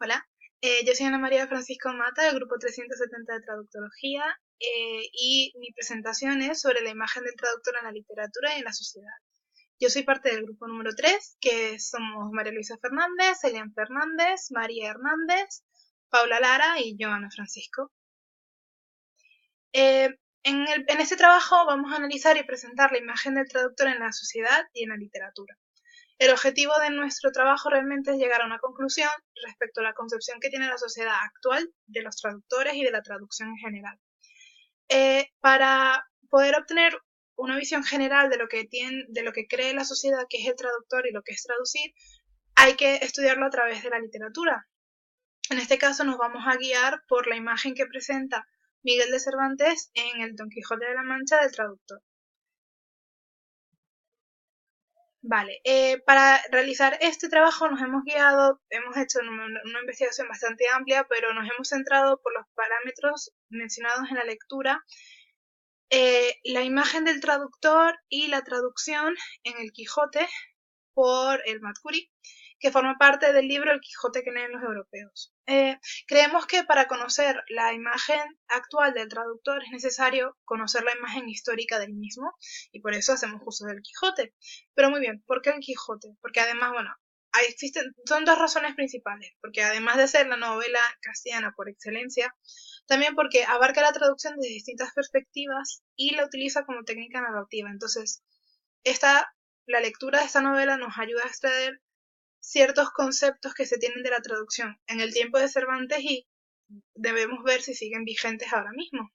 Hola, yo soy Ana María Francisco Mata del grupo 370 de Traductología y mi presentación es sobre la imagen del traductor en la literatura y en la sociedad. Yo soy parte del grupo número 3, que somos María Luisa Fernández, Elian Fernández, María Hernández, Paula Lara y Joana Francisco. En este trabajo vamos a analizar y presentar la imagen del traductor en la sociedad y en la literatura. El objetivo de nuestro trabajo realmente es llegar a una conclusión respecto a la concepción que tiene la sociedad actual de los traductores y de la traducción en general. Para poder obtener una visión general de lo que cree la sociedad que es el traductor y lo que es traducir, hay que estudiarlo a través de la literatura. En este caso nos vamos a guiar por la imagen que presenta Miguel de Cervantes en el Don Quijote de la Mancha del traductor. Vale, para realizar este trabajo nos hemos guiado, hemos hecho una investigación bastante amplia, pero nos hemos centrado por los parámetros mencionados en la lectura, la imagen del traductor y la traducción en el Quijote por el Matkuri, que forma parte del libro El Quijote que leen los europeos. Creemos que para conocer la imagen actual del traductor es necesario conocer la imagen histórica del mismo, y por eso hacemos uso del Quijote. Pero muy bien, ¿por qué el Quijote? Porque además, bueno, son dos razones principales, porque además de ser la novela castellana por excelencia, también porque abarca la traducción desde distintas perspectivas y la utiliza como técnica narrativa. Entonces, la lectura de esta novela nos ayuda a extraer ciertos conceptos que se tienen de la traducción en el tiempo de Cervantes y debemos ver si siguen vigentes ahora mismo.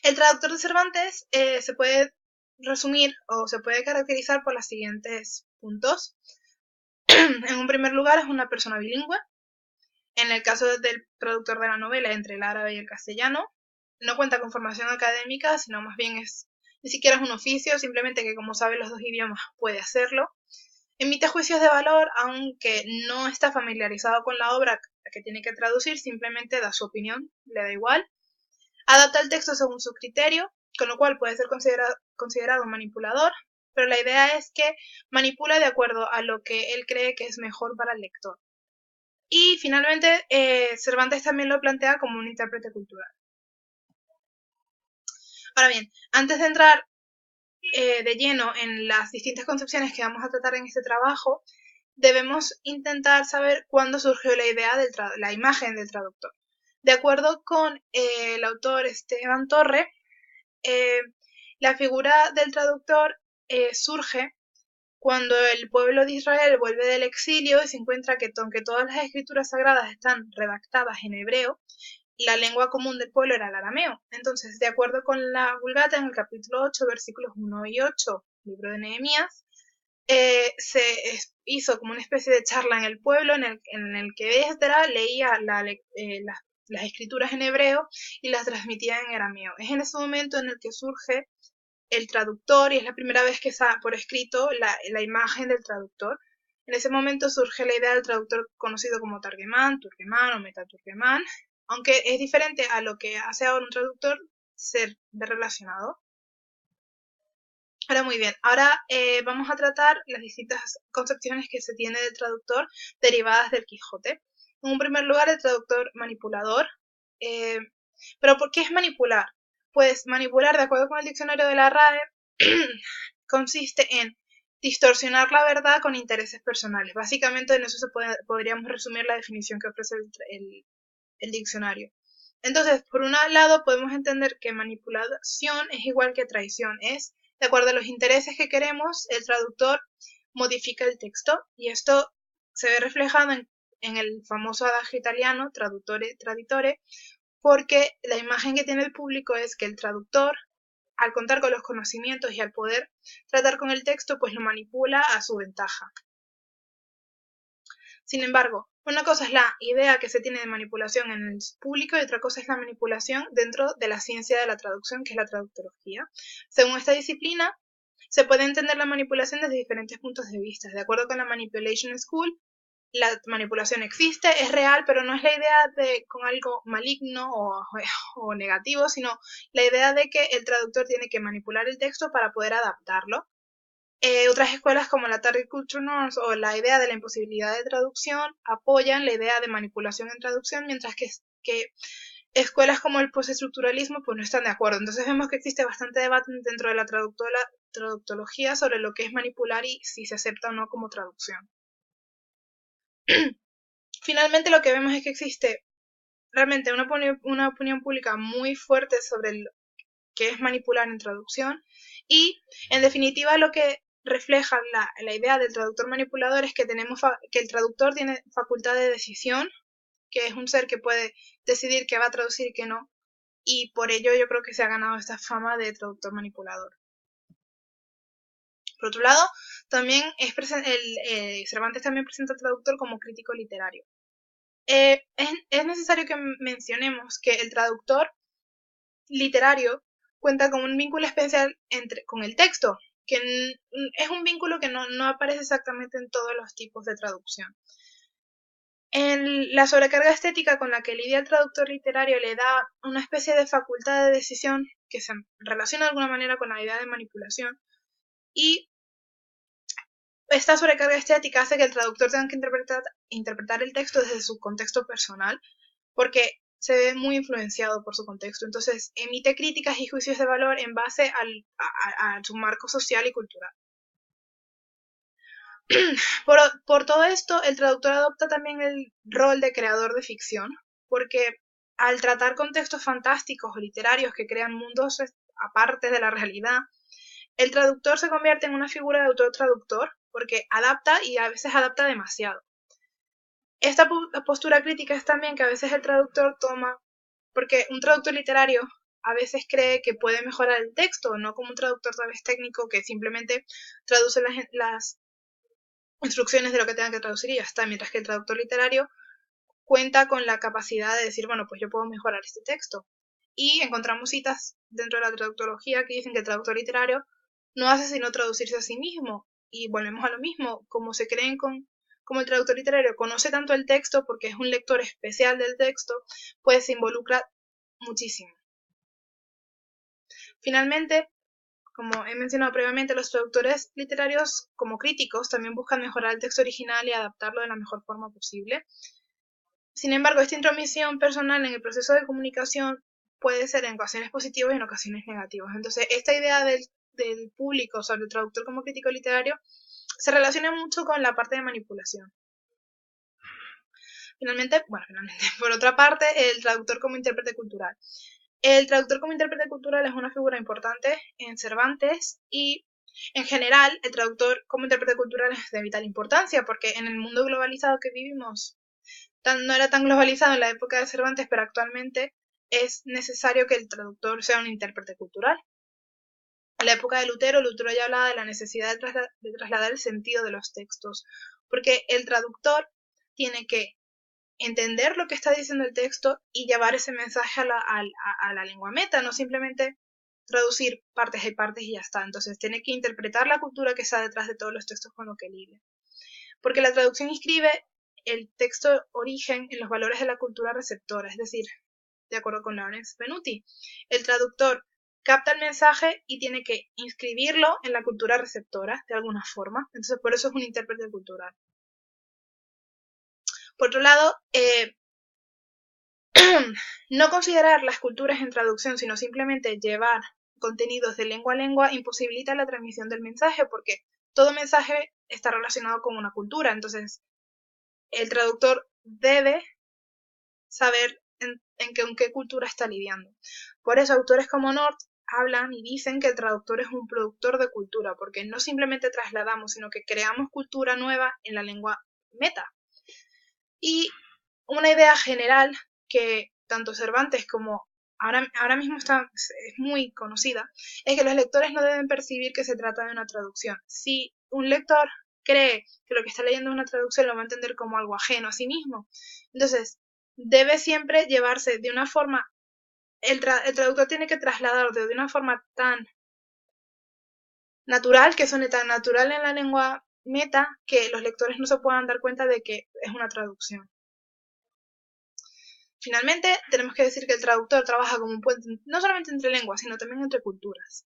El traductor de Cervantes se puede resumir o se puede caracterizar por los siguientes puntos. En un primer lugar, es una persona bilingüe. En el caso del traductor de la novela, entre el árabe y el castellano, no cuenta con formación académica, sino más bien ni siquiera es un oficio, simplemente que como sabe los dos idiomas puede hacerlo. Emite juicios de valor, aunque no está familiarizado con la obra que tiene que traducir, simplemente da su opinión, le da igual. Adapta el texto según su criterio, con lo cual puede ser considerado un manipulador, pero la idea es que manipula de acuerdo a lo que él cree que es mejor para el lector. Y finalmente, Cervantes también lo plantea como un intérprete cultural. Ahora bien, antes de entrar de lleno en las distintas concepciones que vamos a tratar en este trabajo, debemos intentar saber cuándo surgió la idea de la imagen del traductor. De acuerdo con el autor Esteban Torre, la figura del traductor surge cuando el pueblo de Israel vuelve del exilio y se encuentra que, aunque todas las escrituras sagradas están redactadas en hebreo, la lengua común del pueblo era el arameo. Entonces, de acuerdo con la Vulgata, en el capítulo 8, versículos 1 y 8, libro de Nehemías, se hizo como una especie de charla en el pueblo en el que Esdra leía las escrituras en hebreo y las transmitía en arameo. Es en ese momento en el que surge el traductor y es la primera vez que está por escrito la imagen del traductor. En ese momento surge la idea del traductor conocido como targemán, turgemán o metaturgemán, aunque es diferente a lo que hace ahora un traductor ser de relacionado. Ahora muy bien, ahora vamos a tratar las distintas concepciones que se tiene del traductor derivadas del Quijote. En un primer lugar, el traductor manipulador. Eh, ¿Pero por qué es manipular? Pues manipular, de acuerdo con el diccionario de la RAE, consiste en distorsionar la verdad con intereses personales. Básicamente en eso podríamos resumir la definición que ofrece el diccionario. Entonces, por un lado, podemos entender que manipulación es igual que traición. Es, de acuerdo a los intereses que queremos, el traductor modifica el texto y esto se ve reflejado en el famoso adagio italiano, traduttore traditore, porque la imagen que tiene el público es que el traductor, al contar con los conocimientos y al poder tratar con el texto, pues lo manipula a su ventaja. Sin embargo, una cosa es la idea que se tiene de manipulación en el público y otra cosa es la manipulación dentro de la ciencia de la traducción, que es la traductología. Según esta disciplina, se puede entender la manipulación desde diferentes puntos de vista. De acuerdo con la Manipulation School, la manipulación existe, es real, pero no es la idea de con algo maligno o negativo, sino la idea de que el traductor tiene que manipular el texto para poder adaptarlo. Otras escuelas como la Target Culture Norms o la idea de la imposibilidad de traducción apoyan la idea de manipulación en traducción, mientras que escuelas como el postestructuralismo pues no están de acuerdo. Entonces vemos que existe bastante debate dentro de la traductología sobre lo que es manipular y si se acepta o no como traducción. Finalmente lo que vemos es que existe realmente una opinión pública muy fuerte sobre lo que es manipular en traducción y en definitiva lo que refleja la idea del traductor manipulador es que que el traductor tiene facultad de decisión, que es un ser que puede decidir qué va a traducir y qué no, y por ello yo creo que se ha ganado esta fama de traductor manipulador. Por otro lado, también Cervantes también presenta al traductor como crítico literario. Es necesario que mencionemos que el traductor literario cuenta con un vínculo especial con el texto, que es un vínculo que no aparece exactamente en todos los tipos de traducción. En la sobrecarga estética con la que lidia el traductor literario le da una especie de facultad de decisión que se relaciona de alguna manera con la idea de manipulación, y esta sobrecarga estética hace que el traductor tenga que interpretar el texto desde su contexto personal, porque se ve muy influenciado por su contexto. Entonces, emite críticas y juicios de valor en base a su marco social y cultural. Por todo esto, el traductor adopta también el rol de creador de ficción, porque al tratar contextos fantásticos o literarios que crean mundos aparte de la realidad, el traductor se convierte en una figura de autor traductor, porque adapta y a veces adapta demasiado. Esta postura crítica es también que a veces el traductor toma, porque un traductor literario a veces cree que puede mejorar el texto, no como un traductor tal vez técnico que simplemente traduce las instrucciones de lo que tenga que traducir y ya está, mientras que el traductor literario cuenta con la capacidad de decir, bueno, pues yo puedo mejorar este texto. Y encontramos citas dentro de la traductología que dicen que el traductor literario no hace sino traducirse a sí mismo. Y volvemos a lo mismo, como como el traductor literario conoce tanto el texto porque es un lector especial del texto, pues se involucra muchísimo. Finalmente, como he mencionado previamente, los traductores literarios como críticos también buscan mejorar el texto original y adaptarlo de la mejor forma posible. Sin embargo, esta intromisión personal en el proceso de comunicación puede ser en ocasiones positivas y en ocasiones negativas. Entonces, esta idea del público sobre el traductor como crítico literario se relaciona mucho con la parte de manipulación. Finalmente, por otra parte, el traductor como intérprete cultural. El traductor como intérprete cultural es una figura importante en Cervantes y, en general, el traductor como intérprete cultural es de vital importancia porque en el mundo globalizado que vivimos, no era tan globalizado en la época de Cervantes, pero actualmente es necesario que el traductor sea un intérprete cultural. En la época de Lutero ya hablaba de la necesidad de trasladar el sentido de los textos, porque el traductor tiene que entender lo que está diciendo el texto y llevar ese mensaje a la lengua meta, no simplemente traducir partes y partes y ya está. Entonces tiene que interpretar la cultura que está detrás de todos los textos con lo que lidia. Porque la traducción inscribe el texto origen en los valores de la cultura receptora, es decir, de acuerdo con Lawrence Venuti, el traductor capta el mensaje y tiene que inscribirlo en la cultura receptora de alguna forma. Entonces, por eso es un intérprete cultural. Por otro lado, no considerar las culturas en traducción, sino simplemente llevar contenidos de lengua a lengua imposibilita la transmisión del mensaje, porque todo mensaje está relacionado con una cultura. Entonces, el traductor debe saber en qué cultura está lidiando. Por eso autores como North hablan y dicen que el traductor es un productor de cultura, porque no simplemente trasladamos, sino que creamos cultura nueva en la lengua meta. Y una idea general que tanto Cervantes como ahora mismo es muy conocida, es que los lectores no deben percibir que se trata de una traducción. Si un lector cree que lo que está leyendo es una traducción, lo va a entender como algo ajeno a sí mismo. Entonces, debe siempre llevarse de una forma, el traductor tiene que trasladar de una forma tan natural, que suene tan natural en la lengua meta, que los lectores no se puedan dar cuenta de que es una traducción. Finalmente, tenemos que decir que el traductor trabaja como un puente no solamente entre lenguas, sino también entre culturas.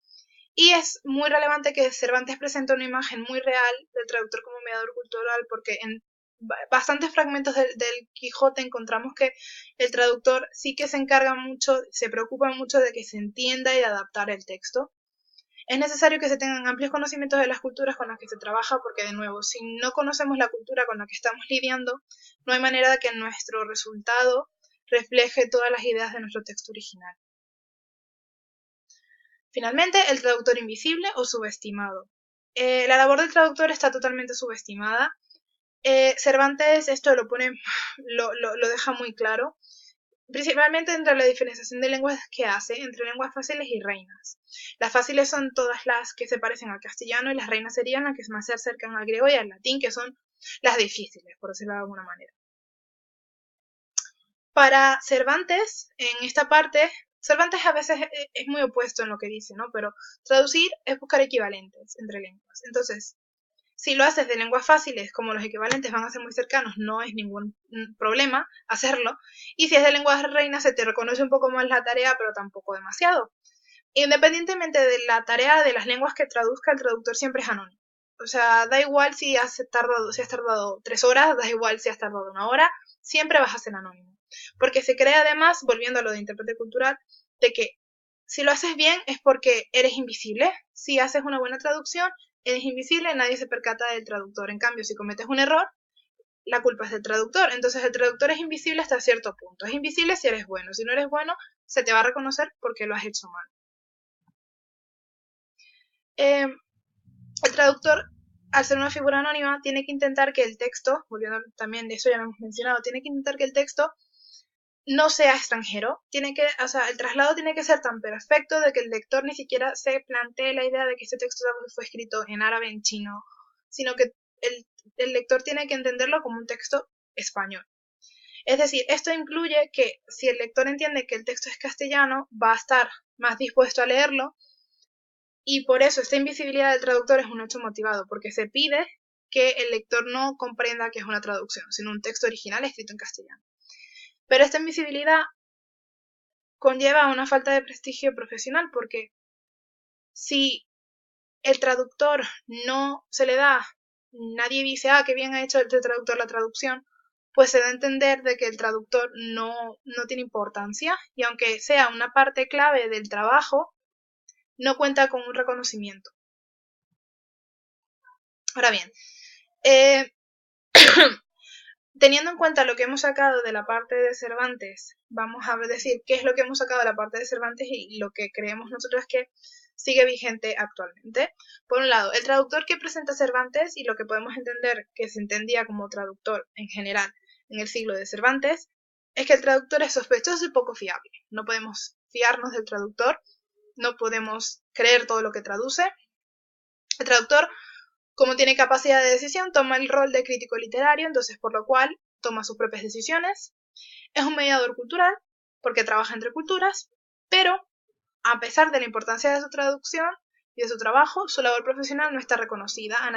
Y es muy relevante que Cervantes presente una imagen muy real del traductor como mediador cultural, porque en bastantes fragmentos del Quijote encontramos que el traductor sí que se encarga mucho, se preocupa mucho de que se entienda y de adaptar el texto. Es necesario que se tengan amplios conocimientos de las culturas con las que se trabaja, porque de nuevo, si no conocemos la cultura con la que estamos lidiando, no hay manera de que nuestro resultado refleje todas las ideas de nuestro texto original. Finalmente, el traductor invisible o subestimado. La labor del traductor está totalmente subestimada. Cervantes esto lo deja muy claro, principalmente entre la diferenciación de lenguas que hace entre lenguas fáciles y reinas. Las fáciles son todas las que se parecen al castellano y las reinas serían las que más se acercan al griego y al latín, que son las difíciles, por decirlo de alguna manera. Para Cervantes, en esta parte, Cervantes a veces es muy opuesto en lo que dice, ¿no? Pero traducir es buscar equivalentes entre lenguas. Entonces, si lo haces de lenguas fáciles, como los equivalentes van a ser muy cercanos, no es ningún problema hacerlo. Y si es de lenguas reinas, se te reconoce un poco más la tarea, pero tampoco demasiado. Independientemente de la tarea de las lenguas que traduzca, el traductor siempre es anónimo. O sea, da igual si has tardado 3 horas, da igual si has tardado 1 hora, siempre vas a ser anónimo. Porque se cree además, volviendo a lo de intérprete cultural, de que si lo haces bien es porque eres invisible. Si haces una buena traducción, eres invisible, nadie se percata del traductor. En cambio, si cometes un error, la culpa es del traductor. Entonces el traductor es invisible hasta cierto punto. Es invisible si eres bueno. Si no eres bueno, se te va a reconocer porque lo has hecho mal. El traductor, al ser una figura anónima, tiene que intentar que el texto, volviendo también de eso ya lo hemos mencionado, tiene que intentar que el texto no sea extranjero. El traslado tiene que ser tan perfecto de que el lector ni siquiera se plantee la idea de que este texto fue escrito en árabe, en chino, sino que el lector tiene que entenderlo como un texto español. Es decir, esto incluye que si el lector entiende que el texto es castellano, va a estar más dispuesto a leerlo, y por eso esta invisibilidad del traductor es un hecho motivado, porque se pide que el lector no comprenda que es una traducción, sino un texto original escrito en castellano. Pero esta invisibilidad conlleva una falta de prestigio profesional, porque si el traductor no se le da, nadie dice, qué bien ha hecho el traductor la traducción, pues se da a entender de que el traductor no tiene importancia, y aunque sea una parte clave del trabajo, no cuenta con un reconocimiento. Ahora bien, teniendo en cuenta lo que hemos sacado de la parte de Cervantes, vamos a decir qué es lo que hemos sacado de la parte de Cervantes y lo que creemos nosotros que sigue vigente actualmente. Por un lado, el traductor que presenta Cervantes y lo que podemos entender que se entendía como traductor en general en el siglo de Cervantes, es que el traductor es sospechoso y poco fiable. No podemos fiarnos del traductor, no podemos creer todo lo que traduce. El traductor, como tiene capacidad de decisión, toma el rol de crítico literario, entonces por lo cual toma sus propias decisiones. Es un mediador cultural, porque trabaja entre culturas, pero a pesar de la importancia de su traducción y de su trabajo, su labor profesional no está reconocida. A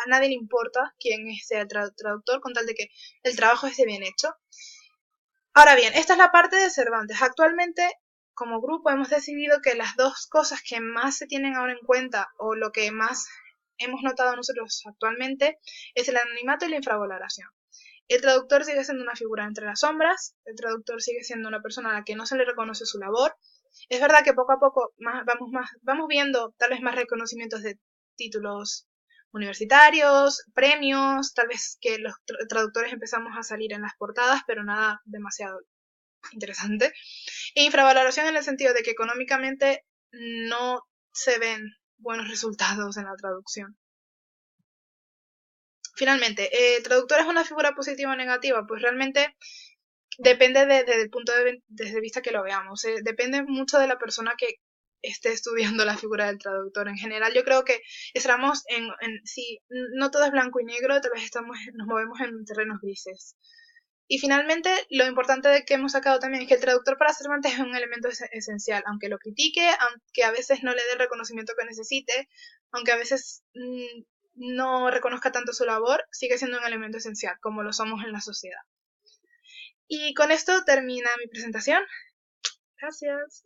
nadie le importa quién sea el traductor, con tal de que el trabajo esté bien hecho. Ahora bien, esta es la parte de Cervantes. Actualmente, como grupo, hemos decidido que las dos cosas que más se tienen ahora en cuenta, o lo que más hemos notado nosotros actualmente, es el anonimato y la infravaloración. El traductor sigue siendo una figura entre las sombras, el traductor sigue siendo una persona a la que no se le reconoce su labor. Es verdad que poco a poco vamos viendo tal vez más reconocimientos de títulos universitarios, premios, tal vez que los traductores empezamos a salir en las portadas, pero nada demasiado interesante. E infravaloración en el sentido de que económicamente no se ven buenos resultados en la traducción. Finalmente, ¿el traductor es una figura positiva o negativa? Pues realmente depende desde el punto de vista que lo veamos. Depende mucho de la persona que esté estudiando la figura del traductor. En general, yo creo que estamos si no todo es blanco y negro, tal vez nos movemos en terrenos grises. Y finalmente, lo importante de que hemos sacado también es que el traductor para Cervantes es un elemento esencial, aunque lo critique, aunque a veces no le dé el reconocimiento que necesite, aunque a veces no reconozca tanto su labor, sigue siendo un elemento esencial, como lo somos en la sociedad. Y con esto termina mi presentación. Gracias.